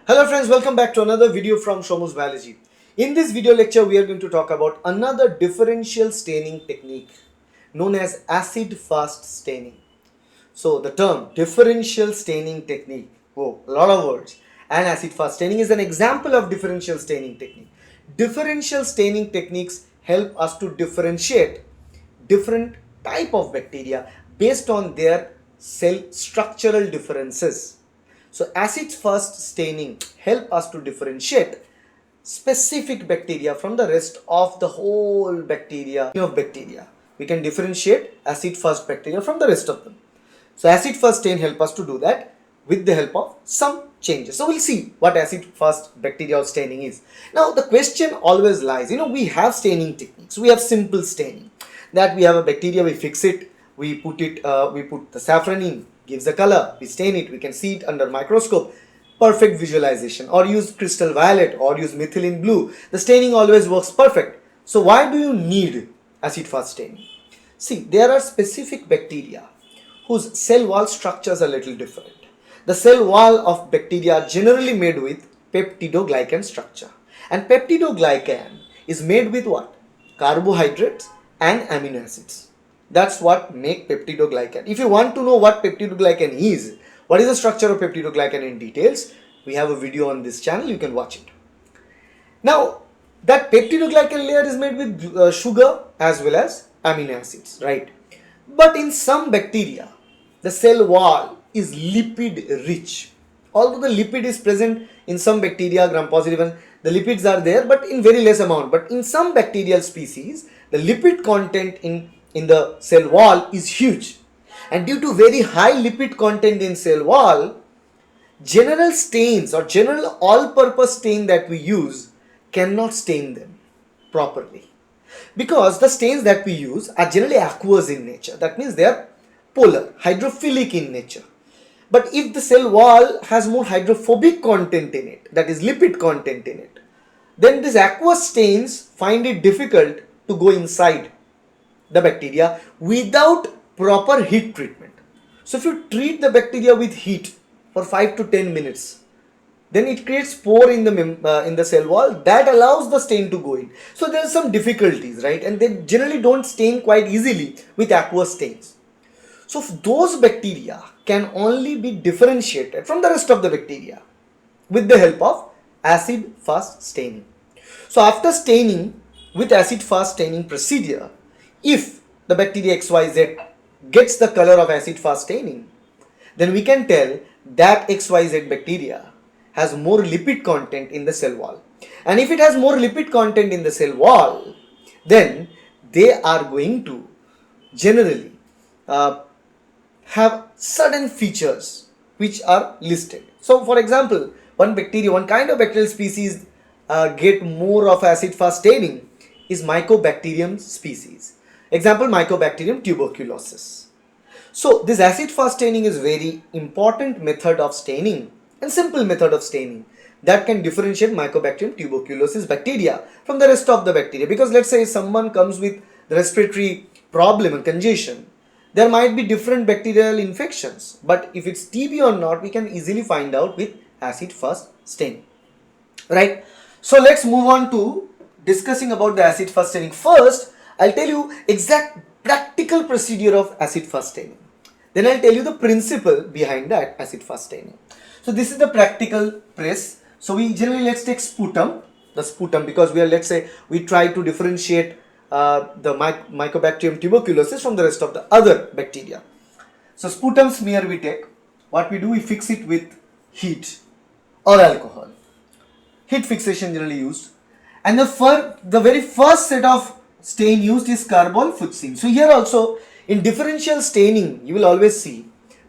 Hello friends, welcome back to another video from Shomu's Biology. In this video lecture, we are going to talk about another differential staining technique known as acid-fast staining. So the term differential staining technique, whoa, a lot of words, and acid-fast staining is an example of differential staining technique. Differential staining techniques help us to differentiate different type of bacteria based on their cell structural differences. So acid-fast staining help us to differentiate specific bacteria from the rest of the whole bacteria of bacteria. We can differentiate acid-fast bacteria from the rest of them. So acid-fast stain help us to do that with the help of some changes. So we'll see what acid-fast bacterial staining is. Now the question always lies, we have staining techniques. We have simple staining. That we have a bacteria, we fix it, we put the saffron in, gives the color, we stain it, we can see it under microscope, perfect visualization, or use crystal violet or use methylene blue. The staining always works perfect. So why do you need acid-fast staining? See, there are specific bacteria whose cell wall structures are a little different. The cell wall of bacteria are generally made with peptidoglycan structure. And peptidoglycan is made with what? Carbohydrates and amino acids. That's what make peptidoglycan. If you want to know what peptidoglycan is, what is the structure of peptidoglycan in details, we have a video on this channel, you can watch it. Now, that peptidoglycan layer is made with sugar as well as amino acids, right? But in some bacteria, the cell wall is lipid rich. Although the lipid is present in some bacteria, gram-positive, and the lipids are there, but in very less amount. But in some bacterial species, the lipid content in the cell wall is huge. And due to very high lipid content in cell wall, general stains or general all-purpose stain that we use cannot stain them properly. Because the stains that we use are generally aqueous in nature. That means they are polar, hydrophilic in nature. But if the cell wall has more hydrophobic content in it, that is lipid content in it, then these aqueous stains find it difficult to go inside the bacteria without proper heat treatment. So if you treat the bacteria with heat for 5 to 10 minutes, then it creates pore in the cell wall that allows the stain to go in. So there are some difficulties, right? And they generally don't stain quite easily with aqueous stains. So those bacteria can only be differentiated from the rest of the bacteria with the help of acid-fast staining. So after staining with acid-fast staining procedure, if the bacteria XYZ gets the color of acid-fast staining, then we can tell that XYZ bacteria has more lipid content in the cell wall. And if it has more lipid content in the cell wall, then they are going to generally have certain features which are listed. So for example, one kind of bacterial species get more of acid-fast staining is Mycobacterium species. Example, Mycobacterium tuberculosis. So this acid-fast staining is very important method of staining and simple method of staining that can differentiate Mycobacterium tuberculosis bacteria from the rest of the bacteria. Because let's say someone comes with the respiratory problem and congestion, there might be different bacterial infections, but if it's TB or not, we can easily find out with acid-fast staining, right? So let's move on to discussing about the acid-fast staining. First, I'll tell you exact practical procedure of acid-fast staining. Then I'll tell you the principle behind that acid-fast staining. So this is the practical press. So we generally, let's take sputum, because let's say we try to differentiate the Mycobacterium tuberculosis from the rest of the other bacteria. So sputum smear we take. What we do, we fix it with heat or alcohol. Heat fixation generally used. And the very first set of stain used is carbon-fuchsin. So here also in differential staining, you will always see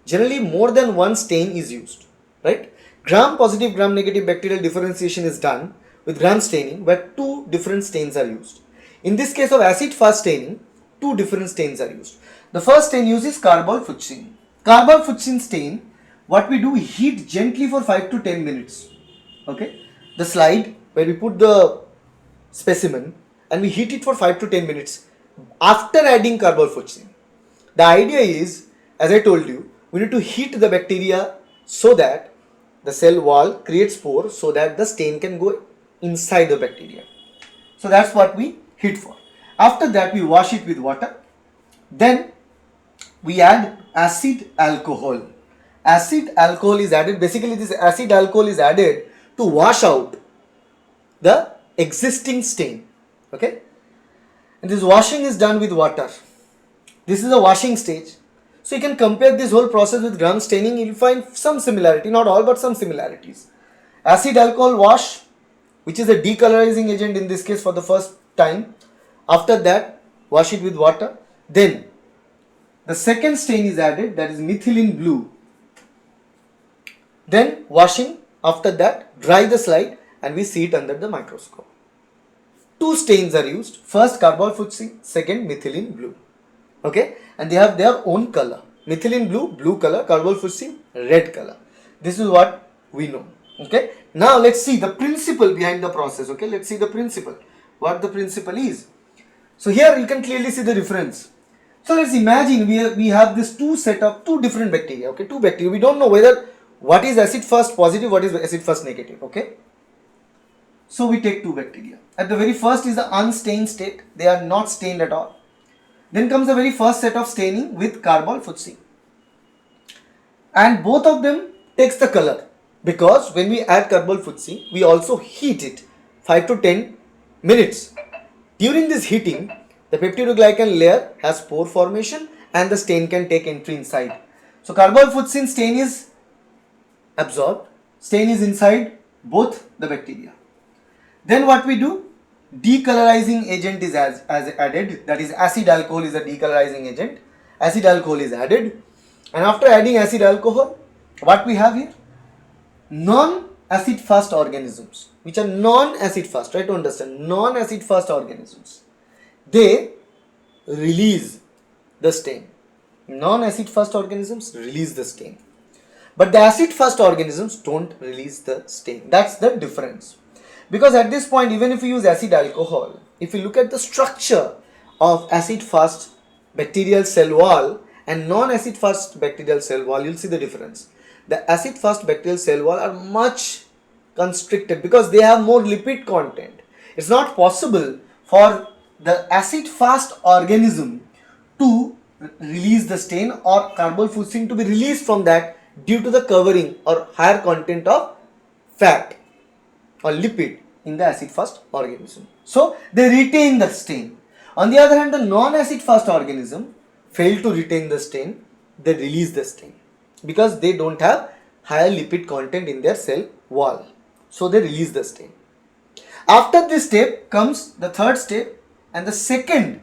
generally more than one stain is used, right? Gram-positive, gram-negative bacterial differentiation is done with gram staining where two different stains are used. In this case of acid-fast staining, two different stains are used. The first stain used is carbon-fuchsin. Carbon-fuchsin stain, what we do, we heat gently for 5 to 10 minutes. Okay, the slide where we put the specimen and we heat it for 5 to 10 minutes after adding carbon-fuchsin. The idea is, as I told you, we need to heat the bacteria so that the cell wall creates pores so that the stain can go inside the bacteria. So that's what we hit for. After that we wash it with water. Then we add acid alcohol. Acid alcohol is added. Basically this acid alcohol is added to wash out the existing stain. Okay. And this washing is done with water. This is the washing stage. So you can compare this whole process with gram staining. You will find some similarity, not all but some similarities. Acid alcohol wash, which is a decolorizing agent in this case for the first time. After that, wash it with water. Then the second stain is added, that is methylene blue. Then washing, after that dry the slide and we see it under the microscope. Two stains are used, first carbol-fuchsin, second methylene blue. Okay, and they have their own color. Methylene blue, blue color, carbol-fuchsin, red color. This is what we know. Okay, now let's see the principle behind the process. Okay, let's see the principle. What the principle is. So here you can clearly see the difference. So let's imagine we have this two different bacteria. Okay, two bacteria. We don't know whether what is acid first positive, what is acid first negative. Okay. So we take two bacteria. At the very first is the unstained state. They are not stained at all. Then comes the very first set of staining with carbol-fuchsin. And both of them takes the color. Because when we add carbol-fuchsin, we also heat it 5 to 10 minutes. During this heating, the peptidoglycan layer has pore formation and the stain can take entry inside. So carbol-fuchsin stain is absorbed, stain is inside both the bacteria. Then what we do? Decolorizing agent is as added, that is acid alcohol is a decolorizing agent. Acid alcohol is added, and after adding acid alcohol, what we have here? Non-acid fast organisms, which are non-acid fast. Try to understand, non-acid fast organisms. They release the stain. Non-acid fast organisms release the stain, but the acid fast organisms don't release the stain. That's the difference. Because at this point, even if we use acid alcohol, if you look at the structure of acid fast bacterial cell wall and non-acid fast bacterial cell wall, you'll see the difference. The acid fast bacterial cell wall are much constricted because they have more lipid content. It's not possible for the acid fast organism to release the stain or carbol-fuchsin to be released from that due to the covering or higher content of fat or lipid in the acid fast organism. So they retain the stain. On the other hand, the non-acid fast organism fail to retain the stain. They release the stain because they don't have higher lipid content in their cell wall. So they release the stain. After this step comes the third step and the second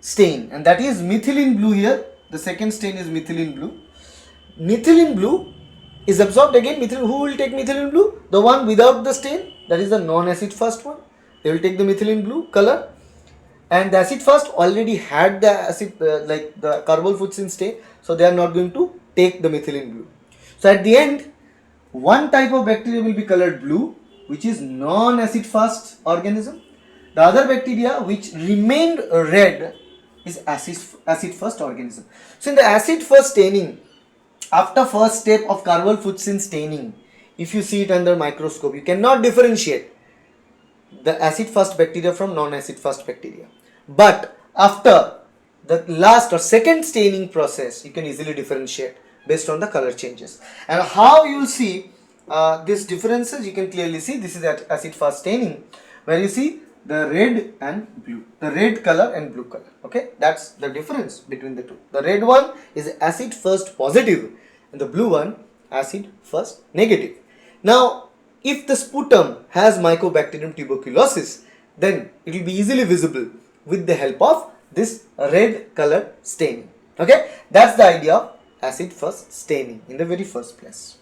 stain, and that is methylene blue here. The second stain is methylene blue. Methylene blue is absorbed again. Who will take methylene blue? The one without the stain, that is the non-acid fast one. They will take the methylene blue color, and the acid fast already had the acid like the carbol-fuchsin stain, so they are not going to take the methylene blue. So at the end, one type of bacteria will be colored blue, which is non-acid fast organism. The other bacteria which remained red is acid fast organism. So in the acid fast staining, after first step of carbol-fuchsin staining, if you see it under microscope, you cannot differentiate the acid fast bacteria from non-acid fast bacteria. But after the last or second staining process, you can easily differentiate based on the color changes. And how you will see these differences, you can clearly see this is acid fast staining, where you see the red and blue, the red color and blue color. Okay, that's the difference between the two. The red one is acid first positive and the blue one acid first negative. Now if the sputum has Mycobacterium tuberculosis, then it will be easily visible with the help of this red color staining. Okay, that's the idea of acid first staining in the very first place.